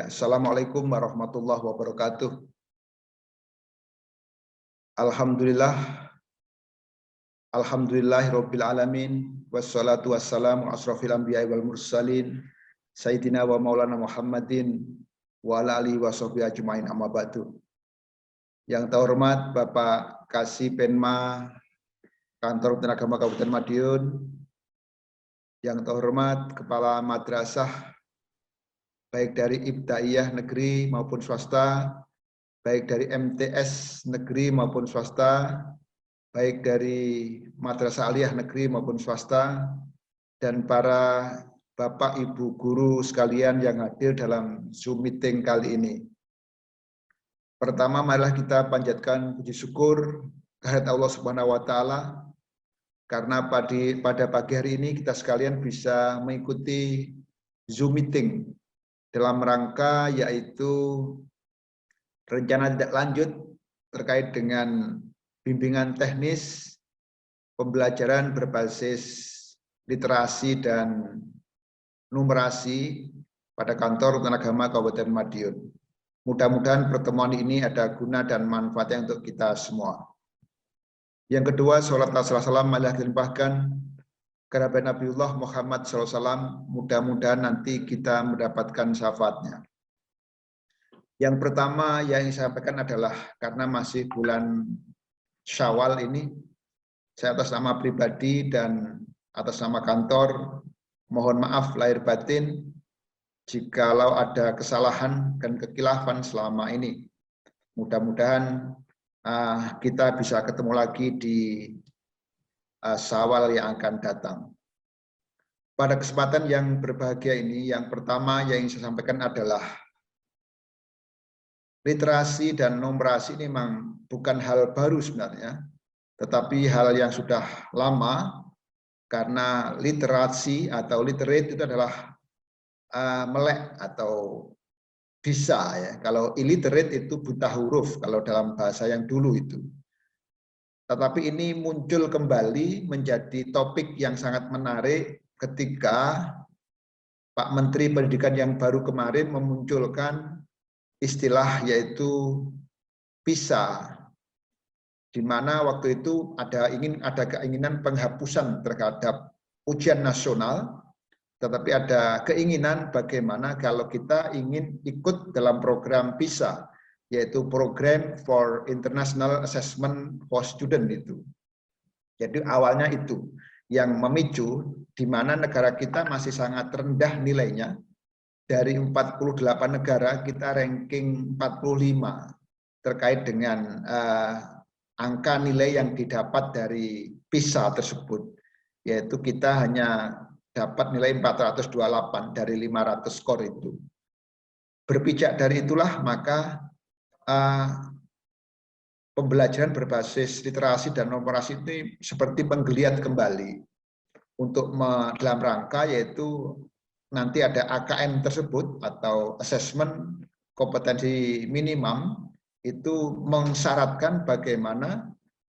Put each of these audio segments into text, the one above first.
Ya, Assalamualaikum warahmatullahi wabarakatuh. Alhamdulillah, alhamdulillahirabbil alamin, wassalatu wassalamu asrofil anbiya'i wal mursalin, sayyidina wa maulana Muhammadin wa ala alihi washabihi ajmain, amma ba'du. Yang terhormat Bapak Kasih Penma Kantor Tenaga Agama Kabupaten Madiun, yang terhormat Kepala Madrasah baik dari Ibtidaiyah negeri maupun swasta, baik dari MTS negeri maupun swasta, baik dari Madrasah Aliyah negeri maupun swasta, dan para Bapak Ibu guru sekalian yang hadir dalam Zoom meeting kali ini. Pertama, marilah kita panjatkan puji syukur kehadirat Allah Subhanahu wa taala karena pada pagi hari ini kita sekalian bisa mengikuti Zoom meeting dalam rangka yaitu rencana tindak lanjut terkait dengan bimbingan teknis pembelajaran berbasis literasi dan numerasi pada kantor Tenaga Agama Kabupaten Madiun. Mudah-mudahan pertemuan ini ada guna dan manfaatnya untuk kita semua. Yang kedua, salat salam marilah dilimpahkan kepada Nabiullah Muhammad SAW, mudah-mudahan nanti kita mendapatkan syafaatnya. Yang pertama yang ingin saya sampaikan adalah karena masih bulan Syawal ini, saya atas nama pribadi dan atas nama kantor mohon maaf lahir batin jikalau ada kesalahan dan kekilafan selama ini. Mudah-mudahan kita bisa ketemu lagi di Syawal yang akan datang. Pada kesempatan yang berbahagia ini, yang pertama yang ingin saya sampaikan adalah literasi dan numerasi ini memang bukan hal baru sebenarnya, tetapi hal yang sudah lama, karena literasi atau literate itu adalah melek atau bisa ya. Kalau illiterate itu buta huruf kalau dalam bahasa yang dulu itu. Tetapi ini muncul kembali menjadi topik yang sangat menarik ketika Pak Menteri Pendidikan yang baru kemarin memunculkan istilah yaitu PISA, di mana waktu itu ada keinginan penghapusan terhadap ujian nasional, tetapi ada keinginan bagaimana kalau kita ingin ikut dalam program PISA, yaitu Program for International Assessment for Student itu. Jadi awalnya itu yang memicu di mana negara kita masih sangat rendah nilainya. Dari 48 negara kita ranking 45 terkait dengan angka nilai yang didapat dari PISA tersebut, yaitu kita hanya dapat nilai 428 dari 500 skor itu. Berpijak dari itulah maka pembelajaran berbasis literasi dan numerasi ini seperti penggeliat kembali untuk dalam rangka yaitu nanti ada AKM tersebut atau assessment kompetensi minimum itu mensyaratkan bagaimana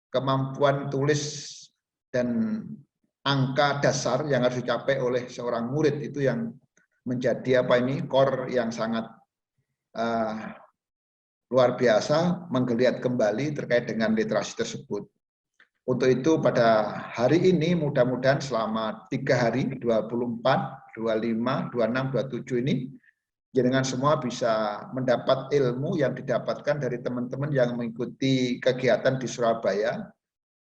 kemampuan tulis dan angka dasar yang harus dicapai oleh seorang murid itu yang menjadi core yang sangat luar biasa menggeliat kembali terkait dengan literasi tersebut. Untuk itu pada hari ini mudah-mudahan selama 3 hari 24, 25, 26, 27 ini jenengan semua bisa mendapat ilmu yang didapatkan dari teman-teman yang mengikuti kegiatan di Surabaya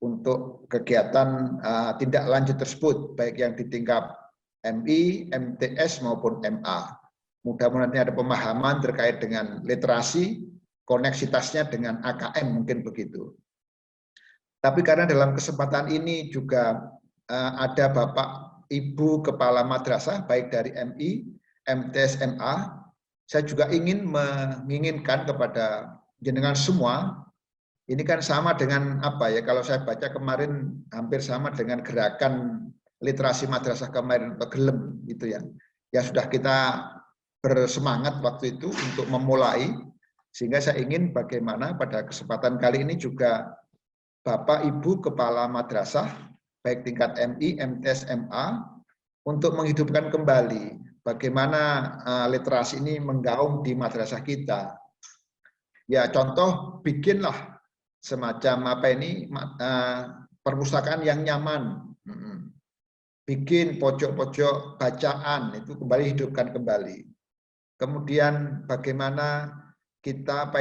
untuk kegiatan tindak lanjut tersebut, baik yang di tingkat MI, MTS maupun MA. Mudah-mudahan ada pemahaman terkait dengan literasi, koneksitasnya dengan AKM mungkin begitu. Tapi karena dalam kesempatan ini juga ada Bapak Ibu Kepala Madrasah, baik dari MI, MTS, MA, saya juga menginginkan kepada jenengan semua, ini kan sama dengan kalau saya baca kemarin hampir sama dengan gerakan literasi madrasah kemarin, gelem itu ya. Ya sudah kita bersemangat waktu itu untuk memulai, sehingga saya ingin bagaimana pada kesempatan kali ini juga Bapak Ibu Kepala Madrasah, baik tingkat MI, MTS, MA, untuk menghidupkan kembali bagaimana literasi ini menggaung di madrasah kita. Ya contoh, bikinlah semacam apa ini perpustakaan yang nyaman. Bikin pojok-pojok bacaan itu kembali hidupkan kembali. Kemudian bagaimana kita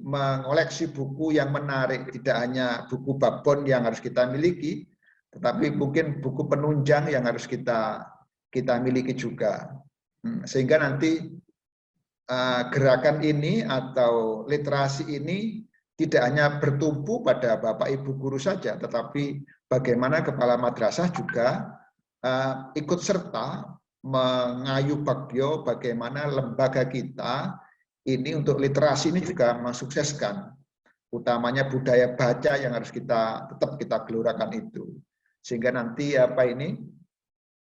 mengoleksi buku yang menarik, tidak hanya buku babon yang harus kita miliki, tetapi mungkin buku penunjang yang harus kita miliki juga. Sehingga nanti gerakan ini atau literasi ini tidak hanya bertumpu pada Bapak Ibu guru saja, tetapi bagaimana kepala madrasah juga ikut serta mengayu bagyo bagaimana lembaga kita ini untuk literasi ini juga mensukseskan, utamanya budaya baca yang harus tetap kita gelorakan itu, sehingga nanti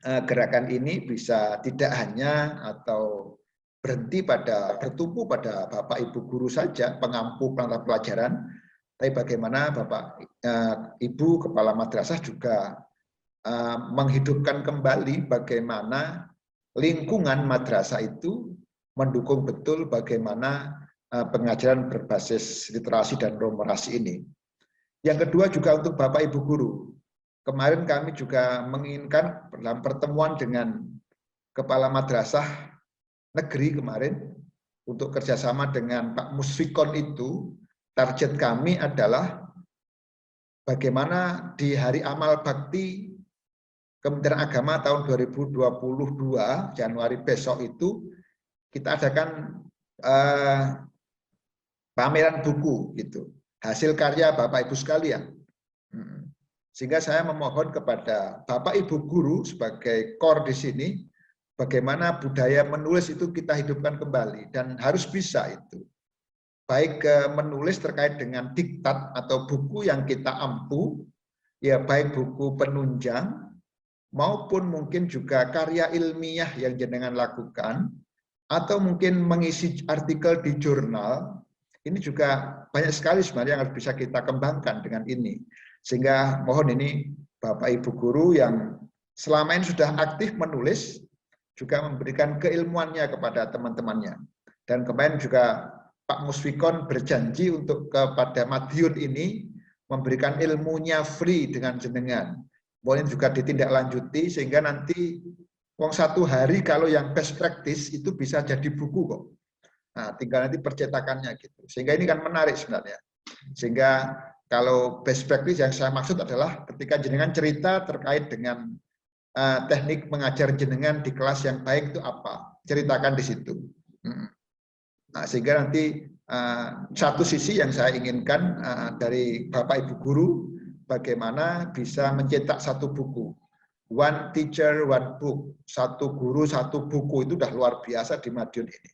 gerakan ini bisa tidak hanya atau berhenti bertumpu pada Bapak Ibu guru saja, pengampu mata pelajaran, tapi bagaimana Bapak Ibu kepala madrasah juga menghidupkan kembali bagaimana lingkungan madrasah itu mendukung betul bagaimana pengajaran berbasis literasi dan numerasi ini. Yang kedua juga untuk Bapak Ibu guru. Kemarin kami juga menginginkan dalam pertemuan dengan kepala madrasah negeri kemarin untuk kerjasama dengan Pak Musfikon itu, target kami adalah bagaimana di Hari Amal Bakti Kementerian Agama tahun 2022 Januari besok itu kita adakan pameran buku gitu, hasil karya Bapak Ibu sekalian. Sehingga saya memohon kepada Bapak Ibu guru sebagai core di sini, bagaimana budaya menulis itu kita hidupkan kembali dan harus bisa itu. Baik menulis terkait dengan diktat atau buku yang kita ampu, ya baik buku penunjang maupun mungkin juga karya ilmiah yang jenengan lakukan, atau mungkin mengisi artikel di jurnal, ini juga banyak sekali sebenarnya yang harus bisa kita kembangkan dengan ini. Sehingga mohon ini Bapak Ibu guru yang selama ini sudah aktif menulis, juga memberikan keilmuannya kepada teman-temannya. Dan kemarin juga Pak Musfikon berjanji untuk kepada Madiun ini memberikan ilmunya free dengan jenengan. Boleh juga ditindaklanjuti sehingga nanti satu hari kalau yang best practice itu bisa jadi buku kok. Nah, tinggal nanti percetakannya gitu. Sehingga ini kan menarik sebenarnya. Sehingga kalau best practice yang saya maksud adalah ketika jenengan cerita terkait dengan teknik mengajar jenengan di kelas yang baik itu apa, ceritakan di situ. Nah, sehingga nanti satu sisi yang saya inginkan dari Bapak Ibu guru, bagaimana bisa mencetak satu buku, one teacher one book, satu guru satu buku, itu udah luar biasa di Madiun ini.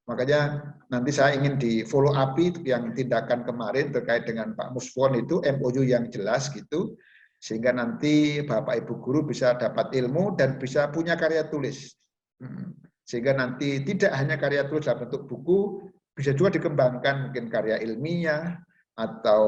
Makanya nanti saya ingin di follow up yang tindakan kemarin terkait dengan Pak Musfon itu MOU yang jelas gitu, sehingga nanti Bapak Ibu guru bisa dapat ilmu dan bisa punya karya tulis, sehingga nanti tidak hanya karya tulis dalam bentuk buku, bisa juga dikembangkan mungkin karya ilmiah atau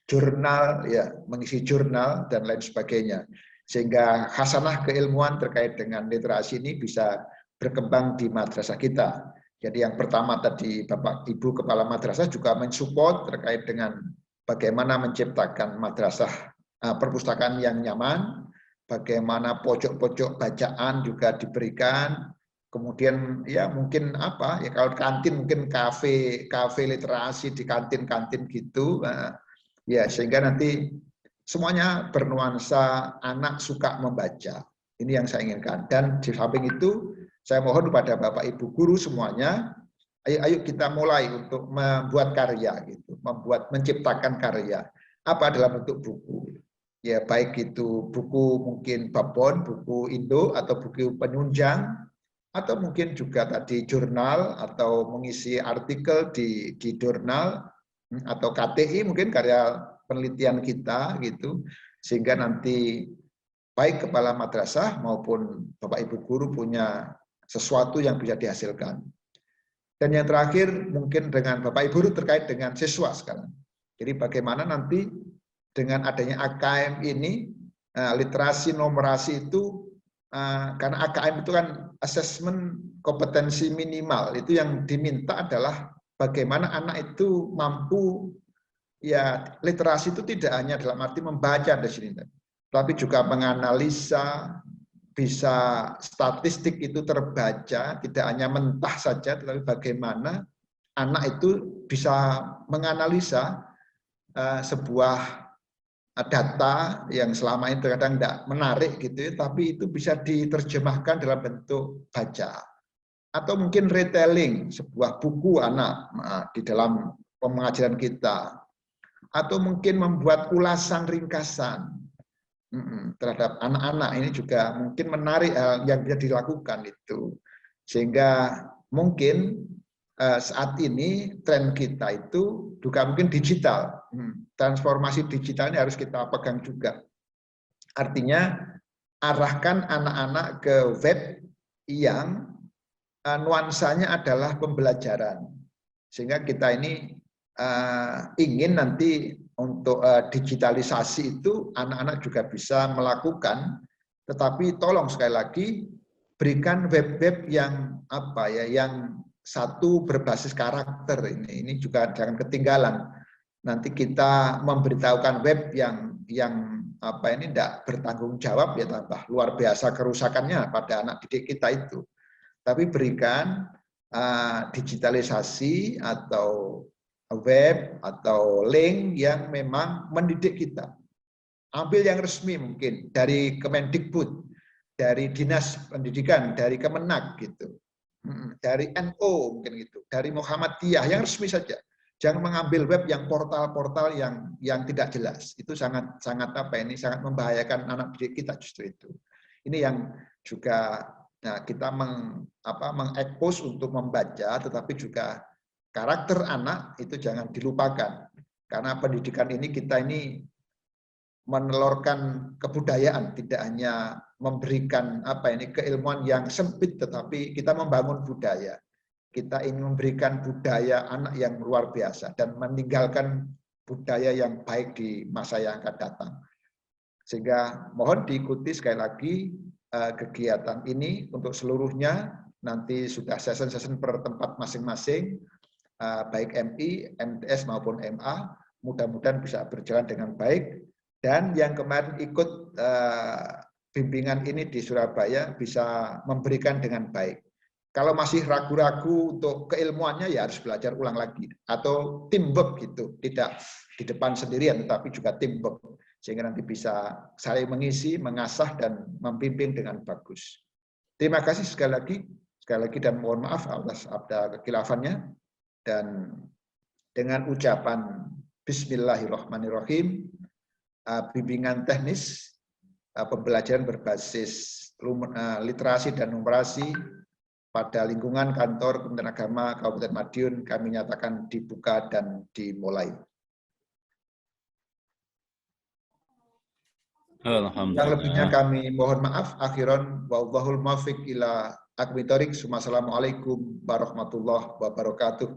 jurnal, ya mengisi jurnal dan lain sebagainya, sehingga khasanah keilmuan terkait dengan literasi ini bisa berkembang di madrasah kita. Jadi yang pertama tadi Bapak Ibu kepala madrasah juga mensupport terkait dengan bagaimana menciptakan madrasah perpustakaan yang nyaman, bagaimana pojok-pojok bacaan juga diberikan. Kemudian ya mungkin apa ya, kalau kantin mungkin kafe literasi di kantin-kantin gitu. Ya, sehingga nanti semuanya bernuansa anak suka membaca. Ini yang saya inginkan. Dan di samping itu, saya mohon kepada Bapak Ibu guru semuanya, ayo kita mulai untuk membuat karya, gitu, menciptakan karya. Apa dalam bentuk buku? Ya, baik itu buku mungkin babon, buku Indo, atau buku penunjang, atau mungkin juga tadi jurnal, atau mengisi artikel di jurnal, atau KTI mungkin karya penelitian kita gitu, sehingga nanti baik kepala madrasah maupun Bapak Ibu guru punya sesuatu yang bisa dihasilkan. Dan yang terakhir mungkin dengan Bapak Ibu guru terkait dengan siswa sekarang. Jadi bagaimana nanti dengan adanya AKM ini, literasi numerasi itu karena AKM itu kan asesmen kompetensi minimal, itu yang diminta adalah bagaimana anak itu mampu, ya literasi itu tidak hanya dalam arti membaca di sini, tapi juga menganalisa, bisa statistik itu terbaca, tidak hanya mentah saja, tetapi bagaimana anak itu bisa menganalisa sebuah data yang selama ini terkadang tidak menarik gitu, tapi itu bisa diterjemahkan dalam bentuk baca. Atau mungkin retelling sebuah buku anak di dalam pengajaran kita. Atau mungkin membuat ulasan ringkasan terhadap anak-anak, ini juga mungkin menarik yang bisa dilakukan itu. Sehingga mungkin saat ini tren kita itu juga mungkin digital. Transformasi digital ini harus kita pegang juga. Artinya arahkan anak-anak ke web yang nuansanya adalah pembelajaran. Sehingga kita ini ingin nanti untuk digitalisasi itu anak-anak juga bisa melakukan, tetapi tolong sekali lagi berikan web-web yang yang satu berbasis karakter, ini juga jangan ketinggalan. Nanti kita memberitahukan web yang tidak bertanggung jawab, ya tambah luar biasa kerusakannya pada anak didik kita itu. Tapi berikan digitalisasi atau web atau link yang memang mendidik kita. Ambil yang resmi mungkin dari Kemendikbud, dari Dinas Pendidikan, dari Kemenak gitu. Dari NU mungkin gitu, dari Muhammadiyah yang resmi saja. Jangan mengambil web yang portal-portal yang tidak jelas. Itu sangat sangat membahayakan anak didik kita justru itu. Ini yang juga kita mengekspos untuk membaca, tetapi juga karakter anak itu jangan dilupakan. Karena pendidikan ini kita ini menelurkan kebudayaan, tidak hanya memberikan keilmuan yang sempit, tetapi kita membangun budaya. Kita ingin memberikan budaya anak yang luar biasa dan meninggalkan budaya yang baik di masa yang akan datang. Sehingga mohon diikuti sekali lagi kegiatan ini untuk seluruhnya. Nanti sudah session-session per tempat masing-masing, baik MI, MTS maupun MA, mudah-mudahan bisa berjalan dengan baik. Dan yang kemarin ikut bimbingan ini di Surabaya bisa memberikan dengan baik. Kalau masih ragu-ragu untuk keilmuannya, ya harus belajar ulang lagi. Atau teamwork gitu, tidak di depan sendirian, tetapi juga teamwork. Sehingga nanti bisa saling mengisi, mengasah, dan membimbing dengan bagus. Terima kasih sekali lagi dan mohon maaf atas kekhilaafannya. Dan dengan ucapan Bismillahirrahmanirrahim, bimbingan teknis pembelajaran berbasis literasi dan numerasi pada lingkungan kantor Kementerian Agama Kabupaten Madiun kami nyatakan dibuka dan dimulai. Yang lebihnya kami mohon maaf. Akhiron wallahul muwaffiq ila aqwamit thoriq. Wassalamualaikum warahmatullahi wabarakatuh.